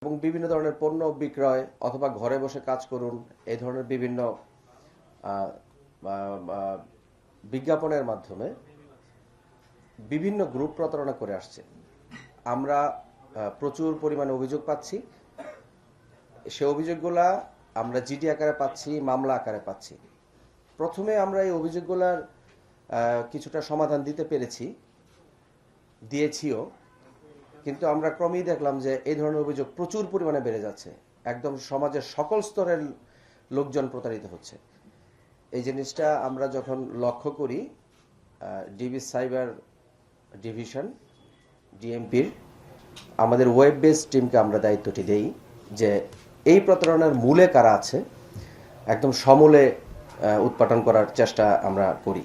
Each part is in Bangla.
এবং বিভিন্ন ধরনের পণ্য বিক্রয় অথবা ঘরে বসে কাজ করুন এই ধরনের বিভিন্ন বিজ্ঞাপনের মাধ্যমে বিভিন্ন গ্রুপ প্রতারণা করে আসছে। আমরা প্রচুর পরিমাণে অভিযোগ পাচ্ছি। সে অভিযোগগুলা আমরা জিডি আকারে পাচ্ছি, মামলা আকারে পাচ্ছি। প্রথমে আমরা এই অভিযোগগুলার কিছুটা সমাধান দিতে দিয়েছিও, কিন্তু আমরা ক্রমেই দেখলাম যে এই ধরনের অভিযোগ প্রচুর পরিমাণে বেড়ে যাচ্ছে। একদম সমাজের সকল স্তরের লোকজন প্রতারিত হচ্ছে। এই জিনিসটা আমরা যখন লক্ষ্য করি, ডিবি সাইবার ডিভিশন ডিএমপির আমাদের ওয়েব বেসড টিমকে আমরা দায়িত্বটি দেই যে এই প্রতারণার মূলে কারা আছে একদম সমূলে উৎপাটন করার চেষ্টা আমরা করি।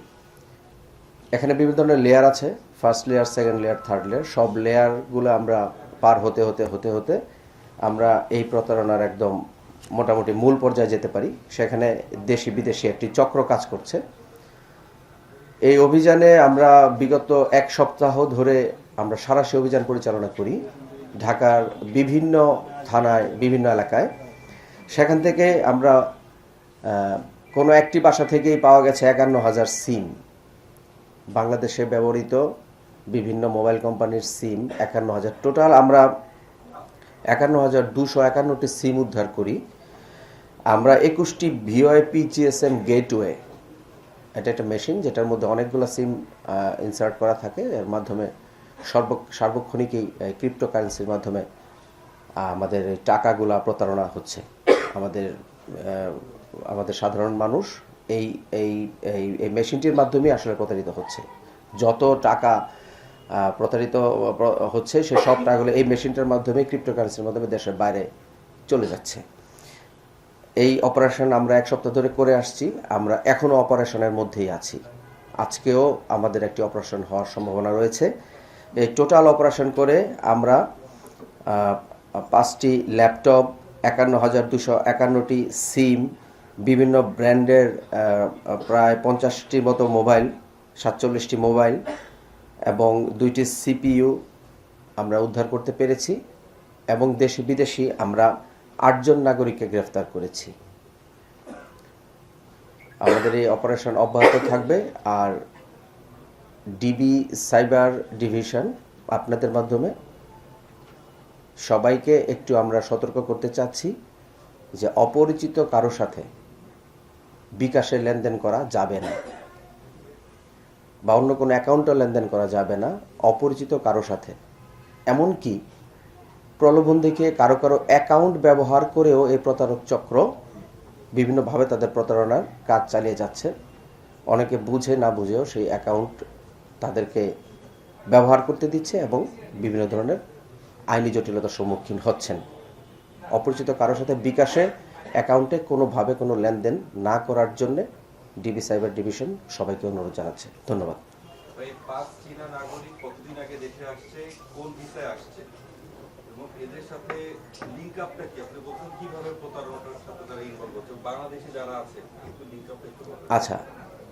এখানে বিভিন্ন ধরনের লেয়ার আছে, first layer, second layer, third layer. সব লেয়ারগুলো আমরা পার হতে হতে আমরা এই প্রতারণার একদম মোটামুটি মূল পর্যায়ে যেতে পারি। সেখানে দেশি বিদেশি একটি চক্র কাজ করছে। এই অভিযানে আমরা বিগত এক সপ্তাহ ধরে আমরা সারাশি অভিযান পরিচালনা করি ঢাকার বিভিন্ন থানায়, বিভিন্ন এলাকায়। সেখান থেকে আমরা কোনো একটি বাসা থেকেই পাওয়া গেছে 51,000 সিম। বাংলাদেশে ব্যবহৃত বিভিন্ন মোবাইল কোম্পানির সিম 51,000। টোটাল আমরা 51,251টি সিম উদ্ধার করি। আমরা 21টি ভিওআইপি জিএসএম গেটওয়ে, এটা একটা মেশিন যেটার মধ্যে অনেকগুলো সিম ইনসার্ট করা থাকে। এর মাধ্যমে সার্বক্ষণিক এই ক্রিপ্টোকারেন্সির মাধ্যমে আমাদের টাকাগুলা প্রতারণা হচ্ছে। আমাদের সাধারণ মানুষ এই এই এই মেশিনটির মাধ্যমে আসলে প্রতারিত হচ্ছে। যত টাকা প্রতারিত হচ্ছে সে সব টাকাগুলো এই মেশিনটার মাধ্যমে, ক্রিপ্টোকারেন্সির মাধ্যমে দেশের বাইরে চলে যাচ্ছে। এই অপারেশন আমরা এক সপ্তাহ ধরে করে আসছি। আমরা এখনও অপারেশনের মধ্যেই আছি। আজকেও আমাদের একটি অপারেশন হওয়ার সম্ভাবনা রয়েছে। এই টোটাল অপারেশন করে আমরা 5টি ল্যাপটপ, 51,251টি সিম, বিভিন্ন ব্র্যান্ডের প্রায় 50টির মতো মোবাইল, 47টি মোবাইল এবং 2টি সিপিইউ আমরা উদ্ধার করতে পেরেছি। এবং দেশি বিদেশি আমরা 8 জন নাগরিককে গ্রেফতার করেছি। আমাদের এই অপারেশন অব্যাহত থাকবে। আর ডিবি সাইবার ডিভিশন আপনাদের মাধ্যমে সবাইকে একটু আমরা সতর্ক করতে চাচ্ছি যে অপরিচিত কারো সাথে বিকাশে লেনদেন করা যাবে না, বা অন্য কোনো অ্যাকাউন্টে লেনদেন করা যাবে না অপরিচিত কারো সাথে। এমনকি প্রলোভন দেখিয়ে কারো অ্যাকাউন্ট ব্যবহার করেও এই প্রতারক চক্র বিভিন্নভাবে তাদের প্রতারণার কাজ চালিয়ে যাচ্ছে। অনেকে বুঝে না বুঝেও সেই অ্যাকাউন্ট তাদেরকে ব্যবহার করতে দিচ্ছে এবং বিভিন্ন ধরনের আইনি জটিলতার সম্মুখীন হচ্ছেন। অপরিচিত কারোর সাথে বিকাশে অ্যাকাউন্টে কোনোভাবে কোনো লেনদেন না করার জন্য ডিবি সাইবার ডিভিশন সবাইকে অনুরোধ জানাচ্ছে। ধন্যবাদ। এদের সাথে লিংক আপটা কি আপনি বলছেন, কিভাবে প্রতারণার সাথে তারা ইনভলভ হচ্ছে বাংলাদেশে যারা আছে? একটু লিংক আপটা একটু বলুন। আচ্ছা,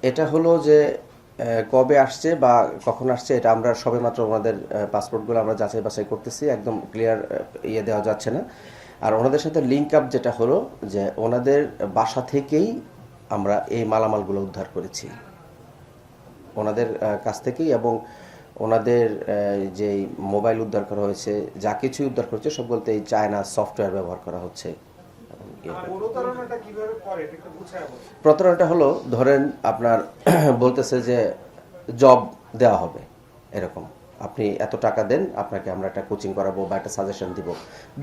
এটা হলো যে কবে আসছে বা কখন আসছে এটা আমরা সবেমাত্র ওনাদের পাসপোর্টগুলো আমরা যাচাই বাছাই করতেছি। একদম ক্লিয়ার দেওয়া যাচ্ছে না। আর ওনাদের সাথে লিংক আপ যেটা হলো যে ওনাদের বাসা থেকেই আমরা এই মালামালগুলো উদ্ধার করেছি, ওনাদের কাছ থেকেই। এবং ওনাদের যে মোবাইল উদ্ধার করা হয়েছে, যা কিছুই উদ্ধার করেছে সব বলতে এই চায়না সফটওয়্যার ব্যবহার করা হচ্ছে। প্রতারণাটা হলো, ধরেন আপনার বলতেছে যে জব দেওয়া হবে, এরকম আপনি এত টাকা দেন, আপনাকে আমরা একটা কোচিং করাবো বা একটা সাজেশন দিব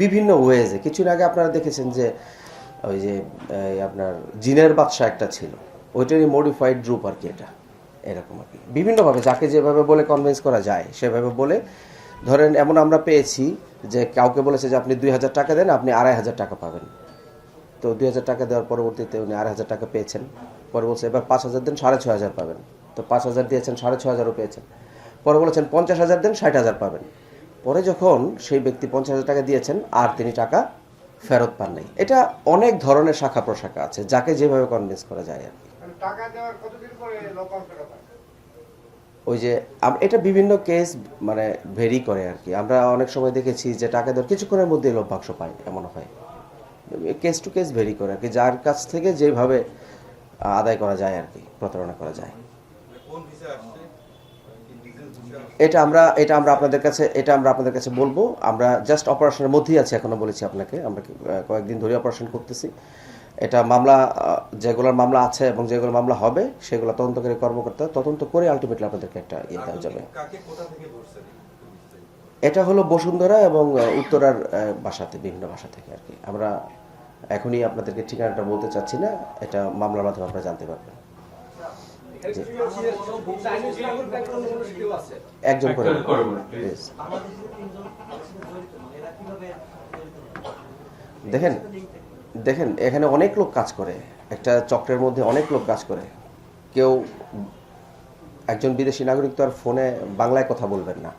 বিভিন্ন ওয়েজে। কিছুদিন আগে আপনারা দেখেছেন যে ওই যে আপনার জিনের বাদশা একটা ছিল, ওইটারই মডিফাইড রূপ আর কি। এটা এরকম আর কি বিভিন্নভাবে যাকে যেভাবে বলে কনভিন্স করা যায় সেভাবে বলে। ধরেন এমন আমরা পেয়েছি যে কাউকে বলেছে যে আপনি 2,000 টাকা দেন, আপনি 2,500 টাকা পাবেন। তো 2,000 টাকা দেওয়ার পরবর্তীতে উনি 2,500 টাকা পেয়েছেন। পরে বলছে এবার 5,000 দেন, 6,500 পাবেন। তো 5,000 দিয়েছেন, 6,500 পেয়েছেন। পরে বলেছেন 50,000 দেন, 60,000 পাবেন। পরে যখন সেই ব্যক্তি 50,000 টাকা দিয়েছেন আর তিনি টাকা ফেরত পান নাই। এটা অনেক ধরনের শাখা প্রশাখা আছে, যাকে যেভাবে কনভিন্স করা যায় আর কি। ওই যে এটা বিভিন্ন কেস মানে ভেরি করে আর কি। আমরা অনেক সময় দেখেছি যে টাকা দেওয়ার কিছুক্ষণের মধ্যে লভ্যাংশ পায়, এমন হয়। কেস টু কেস ভেরি করে আর কি, যার কাছ থেকে যেভাবে আদায় করা যায় আর কি, প্রতারণা করা যায়। কোন ভিসা আসছে, বিজনেস ভিসা আসছে? এটা আমরা আপনাদের কাছে বলবো। আমরা জাস্ট অপারেশনের মধ্যেই আছি, এখনো বলেছি আপনাকে। আমরা কয়েকদিন ধরে অপারেশন করতেছি। এটা মামলা, যেগুলোর মামলা আছে এবং যেগুলো মামলা হবে সেগুলো তদন্তকারী কর্মকর্তা তদন্ত করে আলটিমেটলি আপনাদেরকে একটা ইয়ে দেওয়া যাবে। কাকে কোথা থেকে ধরছেন? এটা হলো বসুন্ধরা এবং উত্তরার বাসাতে, বিভিন্ন বাসা থেকে আর কি। আমরা এখনই আপনাদেরকে ঠিকানাটা বলতে চাচ্ছি না, এটা মামলার মাধ্যমে আপনারা জানতে পারবেন। জি। একজন করে Yes. দেখেন এখানে অনেক লোক কাজ করে, একটা চক্রের মধ্যে অনেক লোক কাজ করে। কেউ, একজন বিদেশি নাগরিক তো আর ফোনে বাংলায় কথা বলবেন না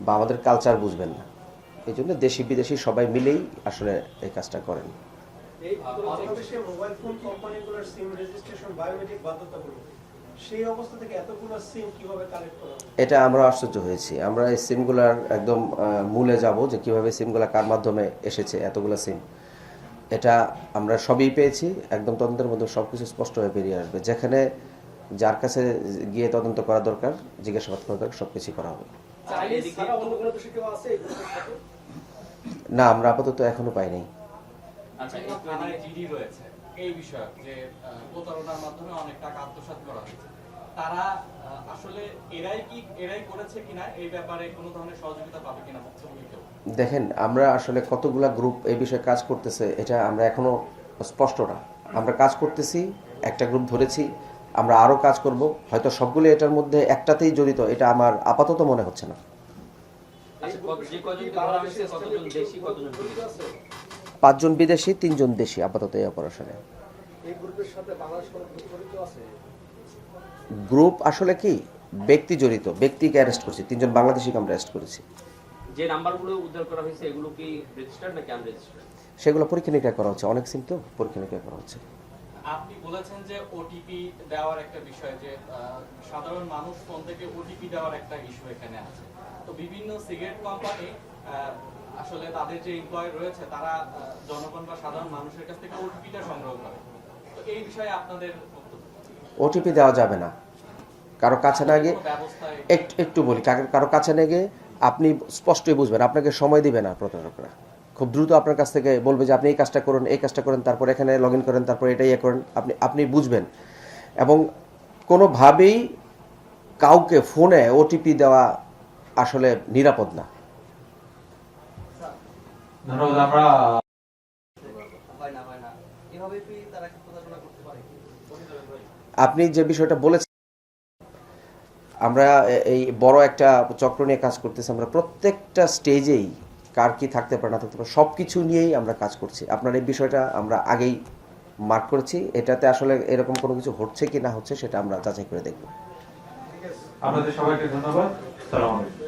বা আমাদের কালচার বুঝবেন না। এই জন্য দেশি বিদেশি সবাই মিলেই আসলে এই কাজটা করেন। এই বাংলাদেশে মোবাইল ফোন কোম্পানিগুলোর সিম রেজিস্ট্রেশন বায়োমেট্রিক বাধ্যতামূলক, সেই অবস্থা থেকে এতগুলো সিম কিভাবে কালেক্ট করা হবে? এটা আমরা আশ্চর্য হয়েছি। আমরা এই সিমগুলার একদম মূলে যাব, যে কিভাবে সিমগুলা কার মাধ্যমে এসেছে এতগুলো সিম। এটা আমরা সবই পেয়েছি, একদম তদন্তের মধ্যে সব কিছু স্পষ্ট হয়ে বেরিয়ে আসবে। যেখানে যার কাছে গিয়ে তদন্ত করা দরকার, জিজ্ঞাসাবাদ করা দরকার, সব কিছুই করা হবে। না, আমরা আপাতত এখনো পাইনি। আচ্ছা, একটু এদিকে জিডি রয়েছে এই বিষয়ে যে প্রতারণার মাধ্যমে অনেক টাকা আত্মসাৎ করা হয়েছে। তারা আসলে এরাই করেছে কিনা এই ব্যাপারে কোনো ধরনের সহযোগিতা পাবে কিনা ভুক্তভোগীকেও? দেখেন, আমরা আসলে কতগুলা গ্রুপ এই বিষয়ে কাজ করতেছে এটা আমরা এখনো স্পষ্ট না। আমরা কাজ করতেছি, একটা গ্রুপ ধরেছি, আমরা আরো কাজ করব। হয়তো সবগুলো এটার মধ্যে একটাতেই জড়িত, এটা আমার আপাতত মনে হচ্ছে না। আচ্ছা, যে কয়জনকে ধরা হয়েছে কতজন দেশি কতজন বিদেশি? 5 জন বিদেশি, 3 জন দেশি আপাতত এই অপারেশনে। এই গ্রুপের সাথে বাংলাদেশ কোনো গ্রুপ জড়িত আছে? গ্রুপ আসলে কি, ব্যক্তি জড়িত, ব্যক্তিকে অ্যারেস্ট করছি, 3 জন বাংলাদেশিকে আমরা অ্যারেস্ট করেছি। যে নাম্বারগুলো উদ্ধার করা হয়েছে এগুলো কি রেজিস্টার্ড নাকি আনরেজিস্টার্ড? সেগুলো পরীক্ষা নিরীক্ষা করা হচ্ছে, অনেক সিম তো পরীক্ষা নিরীক্ষা করা হচ্ছে। আপনি বলেছেন যে ওটিপি দেওয়ার একটা বিষয়, যে সাধারণ মানুষ ফোন থেকে ওটিপি দেওয়ার একটা ইস্যু এখানে আছে। তো বিভিন্ন সিগারেট কোম্পানি আসলে তাদের যে এমপ্লয় রয়েছে তারা জনগণ বা সাধারণ মানুষের কাছ থেকে ওটিপিটা সংগ্রহ করে। তো এই বিষয়ে আপনাদের ওটিপি দেওয়া যাবে না কারো কাছে না গিয়ে। ব্যবস্থায় একটু বলি, কারো কাছে না গিয়ে আপনি স্পষ্টই বুঝবেন, আপনাকে সময় দিবে না প্রতারকরা। খুব দ্রুত আপনার কাছ থেকে বলবে যে আপনি এই কাজটা করুন, এই কাজটা করেন, তারপর এখানে লগ ইন করেন, তারপর এটা ইয়ে করেন। আপনি বুঝবেন। এবং কোনোভাবেই কাউকে ফোনে ওটিপি দেওয়া আসলে নিরাপদ না। ধন্যবাদ। আমরা আপনি যে বিষয়টা বলেছেন, আমরা এই বড় একটা চক্র নিয়ে কাজ করতেছি। আমরা প্রত্যেকটা স্টেজেই কার কি থাকতে পারে না থাকতে পারে সব কিছু নিয়েই আমরা কাজ করছি। আপনার এই বিষয়টা আমরা আগেই মার্ক করেছি। এটাতে আসলে এরকম কোনো কিছু হচ্ছে কি না হচ্ছে সেটা আমরা যাচাই করে দেখব। আপনাদের সবাইকে ধন্যবাদ। সালাম আলাইকুম।